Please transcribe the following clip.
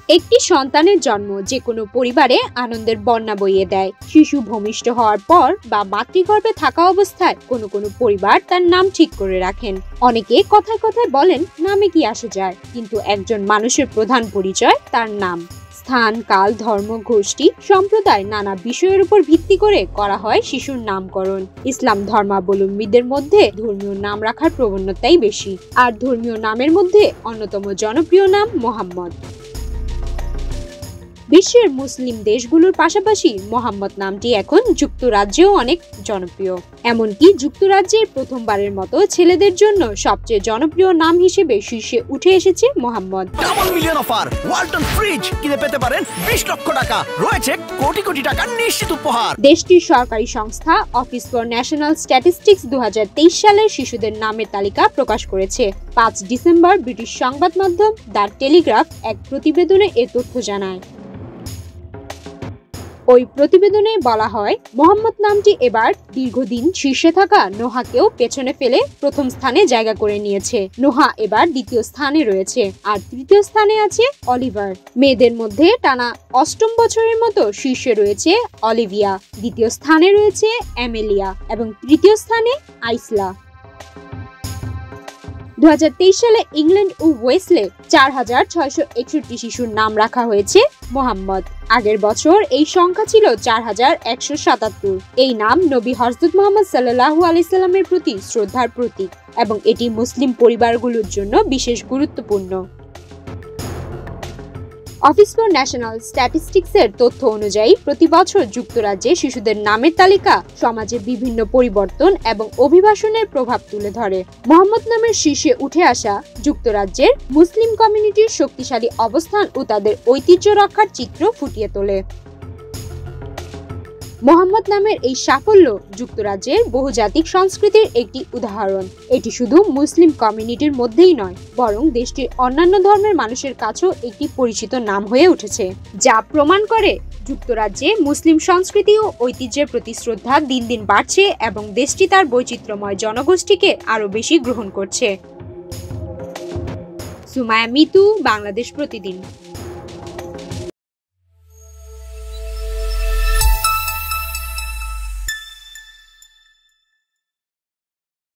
একটি সন্তানের জন্ম যে কোনো পরিবারে আনন্দের বন্যা বইয়ে দেয়। শিশু ভূমিষ্ঠ হওয়ার পর বা মাতৃগর্ভে থাকা অবস্থায় কোনো কোনো পরিবার তার নাম ঠিক করে রাখেন। অনেকে কথায় কথায় বলেন নামে কি আসে যায়, কিন্তু একজন মানুষের প্রধান পরিচয় তার নাম। স্থান, কাল, ধর্ম, গোষ্ঠী, সম্প্রদায় নানা বিষয়ের উপর ভিত্তি করে করা হয় শিশুর নামকরণ। ইসলাম ধর্মাবলম্বীদের মধ্যে ধর্মীয় নাম রাখার প্রবণতাই বেশি, আর ধর্মীয় নামের মধ্যে অন্যতম জনপ্রিয় নাম মোহাম্মদ। বিশ্বের মুসলিম দেশগুলোর পাশাপাশি মোহাম্মদ নামটি এখন যুক্তরাজ্যেও অনেক জনপ্রিয়। এমনকি যুক্তরাজ্যের প্রথমবারের মতো ছেলেদের জন্য সবচেয়ে জনপ্রিয় নাম হিসেবে শীর্ষে উঠে এসেছে Mohammad. Double million offer, Walton fridge কিনে পেতে পারেন 20 লক্ষ টাকা, রয়েছে কোটি কোটি টাকার নিশ্চিত উপহার। দেশটির সরকারি সংস্থা অফিস ফর ন্যাশনাল স্ট্যাটিস্টিক্স 2023 সালের শিশুদের নামের তালিকা প্রকাশ করেছে। 5 ডিসেম্বর ব্রিটিশ সংবাদ মাধ্যম দ্য টেলিগ্রাফ এক প্রতিবেদনে এ তথ্য জানায়। ওই প্রতিবেদনে বলা হয়, মোহাম্মদ নামটি এবার দীর্ঘদিন শীর্ষে থাকা নোহাকেও পেছনে ফেলে প্রথম স্থানে জায়গা করে নিয়েছে। নোহা এবার দ্বিতীয় স্থানে রয়েছে, আর তৃতীয় স্থানে আছে অলিভার। মেয়েদের মধ্যে টানা 8ম বছরের মতো শীর্ষে রয়েছে অলিভিয়া, দ্বিতীয় স্থানে রয়েছে অ্যামেলিয়া এবং তৃতীয় স্থানে আইসলা। 2023 সালে ইংল্যান্ড ও ওয়েলসে 4661 শিশুর নাম রাখা হয়েছে মোহাম্মদ। আগের বছর এই সংখ্যা ছিল 4177। এই নাম নবী হযরত মুহাম্মদ সাল্লাল্লাহু আলাইহি সাল্লামের প্রতি শ্রদ্ধার প্রতীক এবং এটি মুসলিম পরিবারগুলোর জন্য বিশেষ গুরুত্বপূর্ণ। অফিস ফর ন্যাশনাল স্ট্যাটিস্টিক্সের তথ্য অনুযায়ী প্রতি বছর যুক্তরাজ্যে শিশুদের নামের তালিকা সমাজে বিভিন্ন পরিবর্তন এবং অভিবাসনের প্রভাব তুলে ধরে। মোহাম্মদ নামের শীর্ষে উঠে আসা যুক্তরাজ্যের মুসলিম কমিউনিটির শক্তিশালী অবস্থান ও তাদের ঐতিহ্য রক্ষার চিত্র ফুটিয়ে তোলে। মোহাম্মদ নামের এই সাফল্য যুক্তরাজ্যের বহুজাতিক সংস্কৃতির একটি উদাহরণ। এটি শুধু মুসলিম কমিউনিটির মধ্যেই নয়, বরং দেশটির অন্যান্য ধর্মের মানুষের কাছেও একটি পরিচিত নাম হয়ে উঠেছে, যা প্রমাণ করে যুক্তরাজ্যে মুসলিম সংস্কৃতি ও ঐতিহ্যের প্রতি শ্রদ্ধা দিন দিন বাড়ছে এবং দেশটি তার বৈচিত্র্যময় জনগোষ্ঠীকে আরও বেশি গ্রহণ করছে। সুমায়া মিতু, বাংলাদেশ প্রতিদিন।